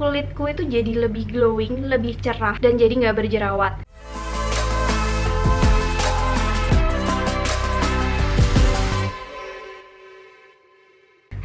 kulitku itu jadi lebih glowing, lebih cerah, dan jadi nggak berjerawat.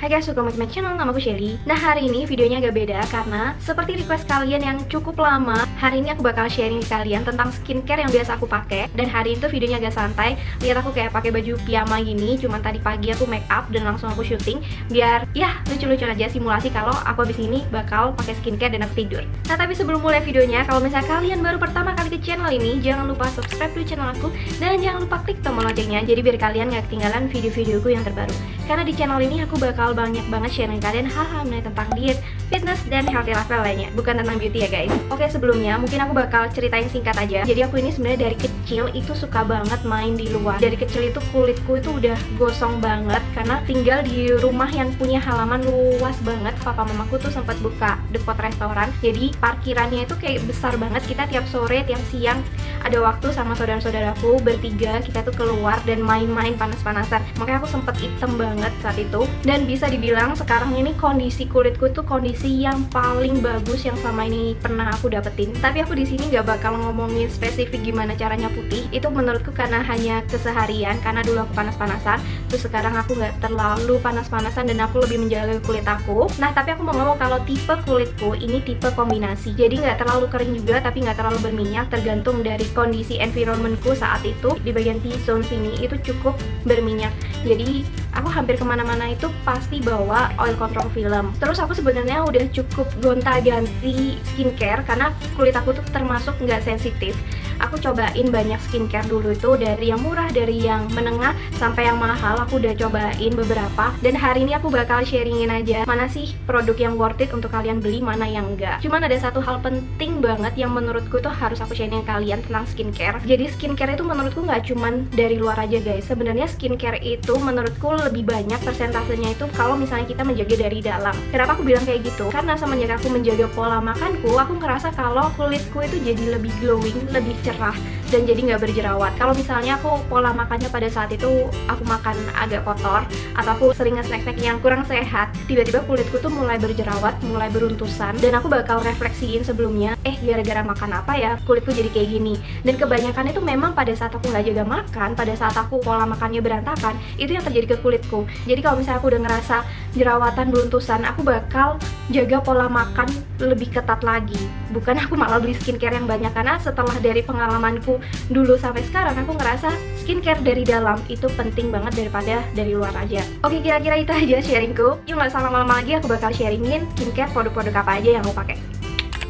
Hai guys, welcome back to my channel, nama aku Shelly. Nah, hari ini videonya agak beda karena seperti request kalian yang cukup lama, hari ini aku bakal sharing ke kalian tentang skincare yang biasa aku pakai. Dan hari itu videonya agak santai. Lihat aku kayak pakai baju piyama gini, cuman tadi pagi aku make up dan langsung aku syuting biar ya lucu-lucu aja, simulasi kalau aku habis ini bakal pakai skincare dan aku tidur. Nah, tapi sebelum mulai videonya, kalau misalnya kalian baru pertama kali ke channel ini, jangan lupa subscribe dulu channel aku dan jangan lupa klik tombol loncengnya jadi biar kalian gak ketinggalan video-videoku yang terbaru. Karena di channel ini aku bakal banyak banget sharing kalian hal-hal mengenai tentang diet, fitness, dan healthy lifestyle lainnya, bukan tentang beauty ya guys. Oke, sebelumnya mungkin aku bakal ceritain singkat aja. Jadi aku ini sebenarnya dari kecil itu suka banget main di luar. Dari kecil itu kulitku itu udah gosong banget karena tinggal di rumah yang punya halaman luas banget. Papa mamaku tuh sempat buka depot restoran, jadi parkirannya itu kayak besar banget. Kita tiap sore, tiap siang ada waktu sama saudara-saudaraku bertiga, kita tuh keluar dan main-main panas-panasan. Makanya aku sempet hitam banget saat itu, dan bisa dibilang sekarang ini kondisi kulitku tuh kondisi yang paling bagus yang selama ini pernah aku dapetin. Tapi aku di sini nggak bakal ngomongin spesifik gimana caranya putih. Itu menurutku karena hanya keseharian, karena dulu aku panas-panasan, terus sekarang aku nggak terlalu panas-panasan dan aku lebih menjaga kulit aku. Nah, tapi aku mau ngomong kalau tipe kulitku ini tipe kombinasi. Jadi nggak terlalu kering juga, tapi nggak terlalu berminyak, tergantung dari kondisi environmentku saat itu. Di bagian T-zone sini itu cukup berminyak. Jadi aku hampir kemana-mana itu pasti bawa oil control film. Terus aku sebenarnya udah cukup gonta-ganti skincare karena kulit aku tuh termasuk nggak sensitif. Aku cobain banyak skincare dulu itu, dari yang murah, dari yang menengah, sampai yang mahal. Aku udah cobain beberapa, dan hari ini aku bakal sharingin aja mana sih produk yang worth it untuk kalian beli, mana yang enggak. Cuman ada satu hal penting banget yang menurutku tuh harus aku sharingin kalian tentang skincare. Jadi skincare itu menurutku nggak cuman dari luar aja guys. Sebenarnya skincare itu menurutku lebih banyak persentasenya itu kalau misalnya kita menjaga dari dalam. Kenapa aku bilang kayak gitu? Karena semenjak aku menjaga pola makanku, aku ngerasa kalau kulitku itu jadi lebih glowing, lebih cerah, dan jadi nggak berjerawat. Kalau misalnya aku pola makannya pada saat itu aku makan agak kotor atau aku sering nge-snack yang kurang sehat, tiba-tiba kulitku tuh mulai berjerawat, mulai beruntusan, dan aku bakal refleksiin sebelumnya, gara-gara makan apa ya kulitku jadi kayak gini. Dan kebanyakan itu memang pada saat aku nggak jaga makan, pada saat aku pola makannya berantakan, itu yang terjadi ke kulitku. Jadi kalau misalnya aku udah ngerasa jerawatan, beruntusan, aku bakal jaga pola makan lebih ketat lagi. Bukan aku malah beli skincare yang banyak, karena setelah dari pengalamanku dulu sampai sekarang, aku ngerasa skincare dari dalam itu penting banget daripada dari luar aja. Oke, kira-kira itu aja sharingku. Yuk nggak salah lama-lama lagi, aku bakal sharingin skincare produk-produk apa aja yang aku pakai.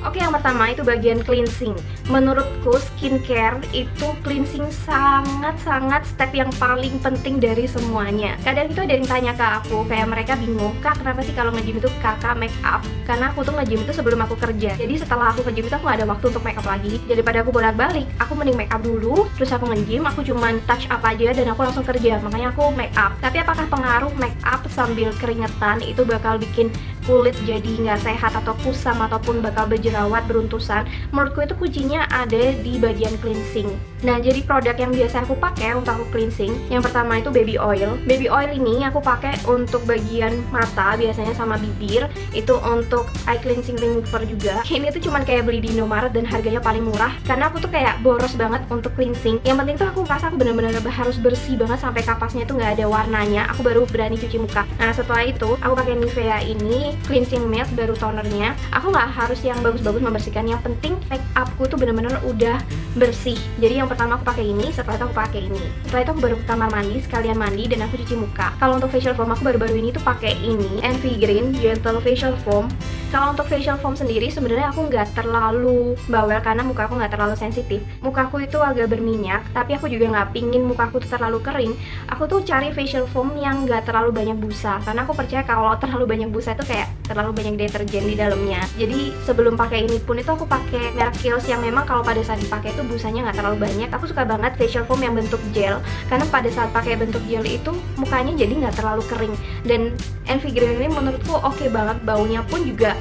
Oke, yang pertama itu bagian cleansing. Menurutku skincare itu cleansing sangat-sangat step yang paling penting dari semuanya. Kadang itu ada yang tanya ke aku, kayak mereka bingung, "Kak, kenapa sih kalau nge-gym itu kakak make up?" Karena aku tuh nge-gym itu sebelum aku kerja. Jadi setelah aku nge-gym itu aku gak ada waktu untuk make up lagi. Daripada aku bolak-balik, aku mending make up dulu, terus aku nge-gym, aku cuman touch up aja dan aku langsung kerja. Makanya aku make up. Tapi apakah pengaruh make up sambil keringetan itu bakal bikin kulit jadi nggak sehat atau kusam ataupun bakal berjerawat, beruntusan? Menurutku itu kuncinya ada di bagian cleansing. Nah, jadi produk yang biasa aku pakai untuk aku cleansing, yang pertama itu baby oil. Baby oil ini aku pakai untuk bagian mata biasanya sama bibir. Itu untuk eye cleansing remover juga. Ini tuh cuman kayak beli di Indomaret dan harganya paling murah karena aku tuh kayak boros banget untuk cleansing. Yang penting tuh aku merasa aku benar-benar harus bersih banget sampai kapasnya tuh nggak ada warnanya. Aku baru berani cuci muka. Nah, setelah itu aku pakai Nivea ini cleansing mask, baru tonernya. Aku nggak harus yang bagus-bagus membersihkan, yang penting make upku tuh bener-bener udah bersih. Jadi yang pertama aku pakai ini, setelah itu aku pakai ini. Setelah itu aku baru ke kamar mandi, sekalian mandi dan aku cuci muka. Kalau untuk facial foam aku baru-baru ini tuh pakai ini, Envy Green Gentle Facial Foam. Kalau untuk facial foam sendiri sebenarnya aku nggak terlalu bawel karena muka aku nggak terlalu sensitif. Mukaku itu agak berminyak, tapi aku juga nggak pingin mukaku tuh terlalu kering. Aku tuh cari facial foam yang nggak terlalu banyak busa, karena aku percaya kalau terlalu banyak busa itu kayak terlalu banyak deterjen di dalamnya. Jadi sebelum pakai ini pun itu aku pakai merek Kiehl's yang memang kalau pada saat dipakai itu busanya nggak terlalu banyak. Aku suka banget facial foam yang bentuk gel, karena pada saat pakai bentuk gel itu mukanya jadi nggak terlalu kering. Dan Envy Green ini menurutku oke banget, baunya pun juga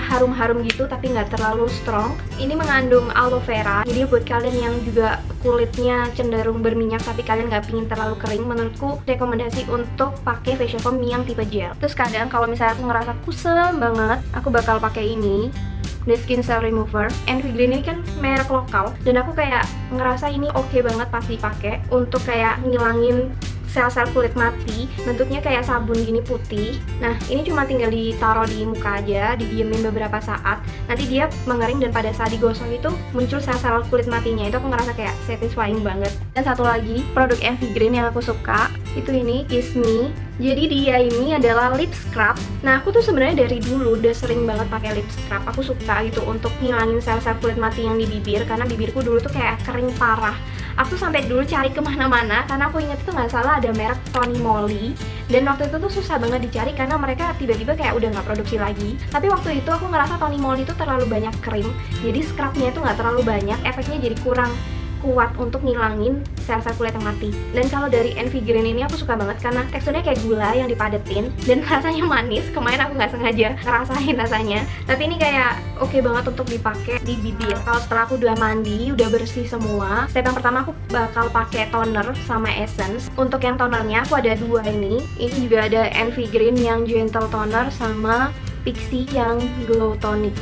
harum-harum gitu tapi nggak terlalu strong. Ini mengandung aloe vera, jadi buat kalian yang juga kulitnya cenderung berminyak tapi kalian nggak pingin terlalu kering, menurutku rekomendasi untuk pakai facial foam yang tipe gel. Terus kadang kalau misalnya aku ngerasa kusam banget, aku bakal pakai ini, The Skin Cell Remover. Envy Green ini kan merek lokal dan aku kayak ngerasa ini oke banget pas dipakai untuk kayak ngilangin sel-sel kulit mati. Bentuknya kayak sabun gini putih. Nah, ini cuma tinggal ditaruh di muka aja, didiemin beberapa saat. Nanti dia mengering dan pada saat digosok itu muncul sel-sel kulit matinya. Itu aku ngerasa kayak satisfying banget. Dan satu lagi, produk Envy Green yang aku suka itu ini, Kiss Me. Jadi dia ini adalah lip scrub. Nah, aku tuh sebenarnya dari dulu udah sering banget pakai lip scrub. Aku suka gitu untuk ngilangin sel-sel kulit mati yang di bibir, karena bibirku dulu tuh kayak kering parah. Aku tuh sampai dulu cari kemana-mana karena aku inget itu nggak salah ada merek Tony Moly, dan waktu itu tuh susah banget dicari karena mereka tiba-tiba kayak udah nggak produksi lagi. Tapi waktu itu aku ngerasa Tony Moly itu terlalu banyak krim, jadi scrubnya itu nggak terlalu banyak, efeknya jadi kurang kuat untuk ngilangin sel-sel kulit yang mati. Dan kalau dari Envy Green ini aku suka banget karena teksturnya kayak gula yang dipadetin dan rasanya manis. Kemarin aku nggak sengaja ngerasain rasanya, tapi ini kayak oke banget untuk dipakai di bibir. Kalau setelah aku udah mandi, udah bersih semua, step yang pertama aku bakal pakai toner sama essence. Untuk yang tonernya aku ada dua ini. Ini juga ada Envy Green yang gentle toner sama Pixi yang glow tonic.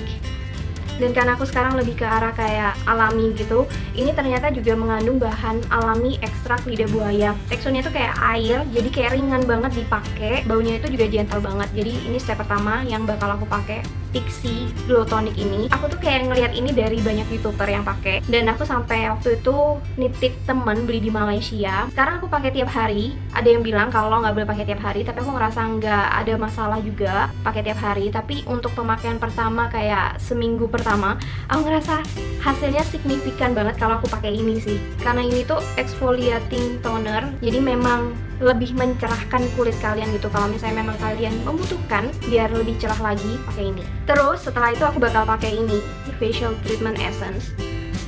Dan karena aku sekarang lebih ke arah kayak alami gitu, ini ternyata juga mengandung bahan alami ekstrak lidah buaya. Teksturnya tuh kayak air, jadi kayak ringan banget dipakai. Baunya itu juga gentle banget. Jadi ini step pertama yang bakal aku pakai, Pixi Glow Tonic ini. Aku tuh kayak ngeliat ini dari banyak youtuber yang pakai, dan aku sampai waktu itu nitip temen beli di Malaysia. Sekarang aku pakai tiap hari. Ada yang bilang kalau nggak boleh pakai tiap hari, tapi aku ngerasa nggak ada masalah juga pakai tiap hari. Tapi untuk pemakaian pertama kayak seminggu pertama, aku ngerasa hasilnya signifikan banget kalau aku pakai ini sih. Karena ini tuh exfoliating toner, jadi memang lebih mencerahkan kulit kalian gitu. Kalau misalnya memang kalian membutuhkan biar lebih cerah lagi, pakai ini. Terus setelah itu aku bakal pakai ini, facial treatment essence.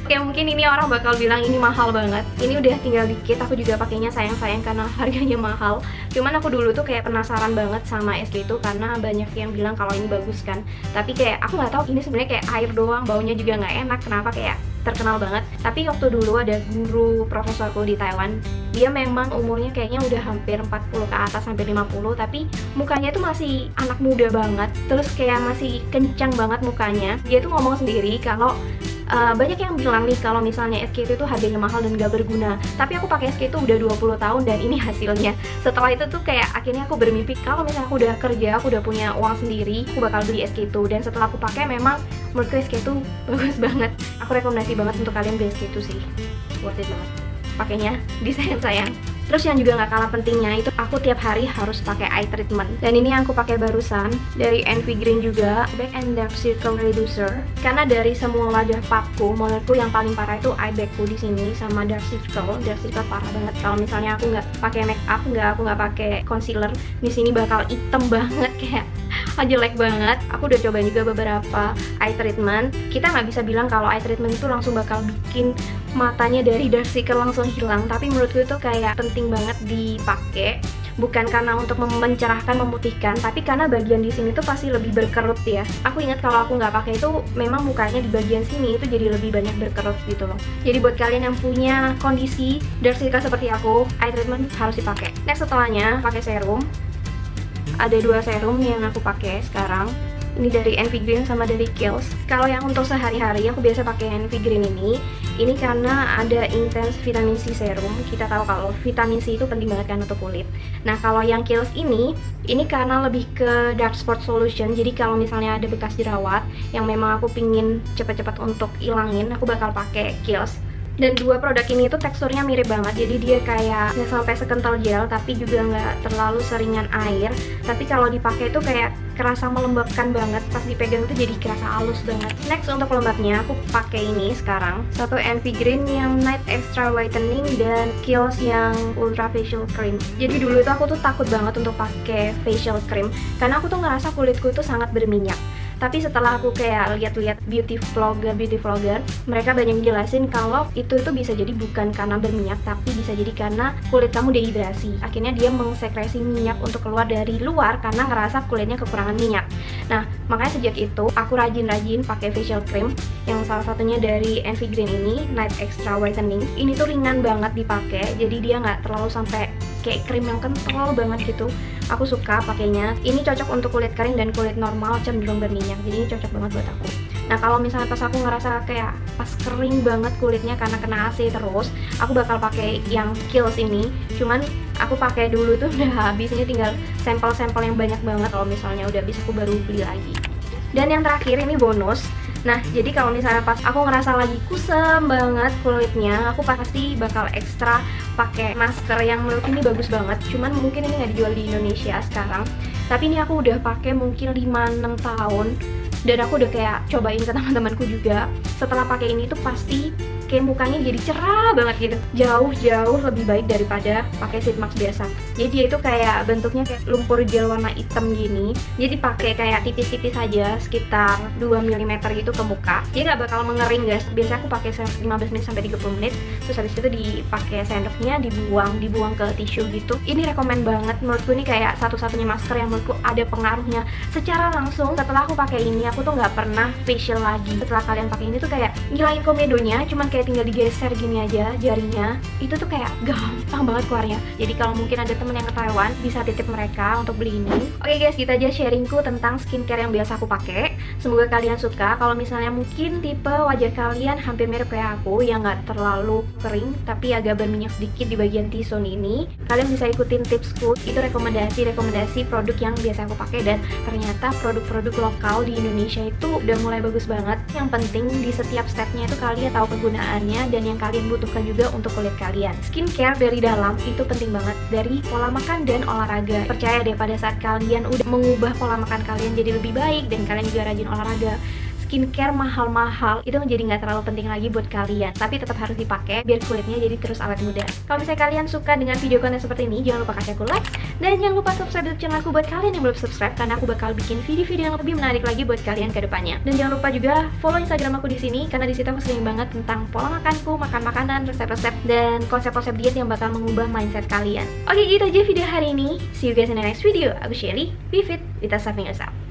Oke, mungkin ini orang bakal bilang ini mahal banget. Ini udah tinggal dikit, aku juga pakainya sayang-sayang karena harganya mahal. Cuman aku dulu tuh kayak penasaran banget sama SK itu karena banyak yang bilang kalau ini bagus kan. Tapi kayak aku nggak tahu ini sebenarnya kayak air doang, baunya juga nggak enak. Kenapa kayak terkenal banget? Tapi waktu dulu ada guru profesorku di Taiwan, dia memang umurnya kayaknya udah hampir 40 ke atas sampai 50, tapi mukanya tuh masih anak muda banget. Terus kayak masih kencang banget mukanya. Dia tuh ngomong sendiri kalau banyak yang bilang nih kalau misalnya SK itu harganya mahal dan gak berguna. Tapi aku pakai SK itu udah 20 tahun dan ini hasilnya. Setelah itu tuh kayak akhirnya aku bermimpi kalau misalnya aku udah kerja, aku udah punya uang sendiri, aku bakal beli SK itu. Dan setelah aku pakai memang menurutku SK itu bagus banget. Aku rekomendasi banget untuk kalian beli SK itu sih. Worth it banget. Pakainya disayang-sayang. Terus yang juga nggak kalah pentingnya itu aku tiap hari harus pakai eye treatment. Dan ini yang aku pakai barusan dari Envy Green juga, Back and Dark Circle Reducer. Karena dari semua wajah paku, menurutku yang paling parah itu eye bagku di sini sama dark circle. Dark circle parah banget. Kalau misalnya aku nggak pakai make up, aku nggak pakai concealer, di sini bakal hitam banget kayak jelek banget. Aku udah coba juga beberapa eye treatment. Kita nggak bisa bilang kalau eye treatment itu langsung bakal bikin matanya dari dark circle langsung hilang, tapi menurutku itu kayak penting banget dipakai. Bukan karena untuk mencerahkan, memutihkan, tapi karena bagian di sini tuh pasti lebih berkerut ya. Aku ingat kalau aku nggak pakai itu, memang mukanya di bagian sini itu jadi lebih banyak berkerut gitu loh. Jadi buat kalian yang punya kondisi dark circle seperti aku, eye treatment harus dipakai. Next setelahnya pakai serum. Ada dua serum yang aku pakai sekarang. Ini dari Envy Green sama dari Kiehl's. Kalau yang untuk sehari-hari aku biasa pakai Envy Green ini. Ini karena ada intense vitamin C serum. Kita tahu kalau vitamin C itu penting banget kan untuk kulit. Nah, kalau yang Kiehl's ini karena lebih ke dark spot solution. Jadi kalau misalnya ada bekas jerawat yang memang aku pingin cepet-cepet untuk ilangin, aku bakal pakai Kiehl's. Dan dua produk ini tuh teksturnya mirip banget, jadi dia kayak nggak sampai sekental gel, tapi juga nggak terlalu seringan air. Tapi kalau dipakai tuh kayak kerasa melembabkan banget, pas dipegang tuh jadi kerasa halus banget. Next untuk pelembabnya aku pakai ini sekarang, satu Envy Green yang Night Extra Whitening dan Kiehl's yang Ultra Facial Cream. Jadi dulu tuh aku tuh takut banget untuk pakai facial cream karena aku tuh ngerasa kulitku tuh sangat berminyak. Tapi setelah aku kayak lihat-lihat beauty vlogger, mereka banyak jelasin kalau itu bisa jadi bukan karena berminyak, tapi bisa jadi karena kulit kamu dehidrasi. Akhirnya dia mengsekresi minyak untuk keluar dari luar karena ngerasa kulitnya kekurangan minyak. Nah, Makanya sejak itu aku rajin-rajin pakai facial cream yang salah satunya dari Envy Green ini, Night Extra Whitening. Ini tuh ringan banget dipakai, jadi dia nggak terlalu sampai kayak krim yang kental banget gitu. Aku suka pakainya. Ini cocok untuk kulit kering dan kulit normal cenderung berminyak, jadi ini cocok banget buat aku. Nah kalau misalnya pas aku ngerasa kayak pas kering banget kulitnya karena kena AC terus, aku bakal pakai yang Kiehl's ini. Cuman aku pakai dulu tuh udah habis, ini tinggal sampel-sampel yang banyak banget. Kalau misalnya udah habis aku baru beli lagi. Dan yang terakhir ini bonus. Nah, jadi kalau misalnya pas aku ngerasa lagi kusam banget kulitnya, aku pasti bakal ekstra pakai masker yang menurut ini bagus banget. Cuman mungkin ini nggak dijual di Indonesia sekarang. Tapi ini aku udah pakai mungkin 5-6 tahun. Dan aku udah kayak cobain ke teman-temanku juga. Setelah pakai ini tuh pasti kayak mukanya jadi cerah banget gitu, jauh-jauh lebih baik daripada pakai sheet mask biasa. Jadi dia itu kayak bentuknya kayak lumpur gel warna hitam gini, jadi pakai kayak tipis-tipis aja sekitar 2 mm gitu ke muka, jadi nggak bakal mengering guys. Biasanya aku pakai 15 menit sampai 30 menit, terus habis itu dipakai sendoknya dibuang ke tisu gitu. Ini rekomen banget menurutku, ini kayak satu-satunya masker yang menurutku ada pengaruhnya secara langsung. Setelah aku pakai ini aku tuh nggak pernah facial lagi. Setelah kalian pakai ini tuh kayak ngilangin komedonya, cuman kayak tinggal digeser gini aja jarinya, itu tuh kayak gampang banget keluarnya. Jadi kalau mungkin ada temen yang ke Taiwan, bisa titip mereka untuk beli ini. Oke guys, gitu aja sharingku tentang skincare yang biasa aku pakai. Semoga kalian suka. Kalau misalnya mungkin tipe wajah kalian hampir mirip kayak aku, yang nggak terlalu kering tapi agak berminyak sedikit di bagian T-zone ini, kalian bisa ikutin tipsku. Itu rekomendasi produk yang biasa aku pakai, dan ternyata produk-produk lokal di Indonesia itu udah mulai bagus banget. Yang penting di setiap stepnya itu kalian tahu kegunaan dan yang kalian butuhkan juga untuk kulit kalian. Skincare dari dalam itu penting banget, dari pola makan dan olahraga. Percaya deh, pada saat kalian udah mengubah pola makan kalian jadi lebih baik dan kalian juga rajin olahraga, skincare mahal-mahal itu menjadi nggak terlalu penting lagi buat kalian, tapi tetap harus dipakai biar kulitnya jadi terus awet muda. Kalau misalnya kalian suka dengan video konten seperti ini, jangan lupa kasih aku like, dan jangan lupa subscribe channel aku buat kalian yang belum subscribe, karena aku bakal bikin video-video yang lebih menarik lagi buat kalian ke depannya. Dan jangan lupa juga follow Instagram aku di sini, karena di situ aku sering banget tentang pola makanku, makan makanan, resep-resep, dan konsep-konsep diet yang bakal mengubah mindset kalian. Oke, gitu aja video hari ini. See you guys in the next video. Aku Shelly, be fit, kita saving yourself.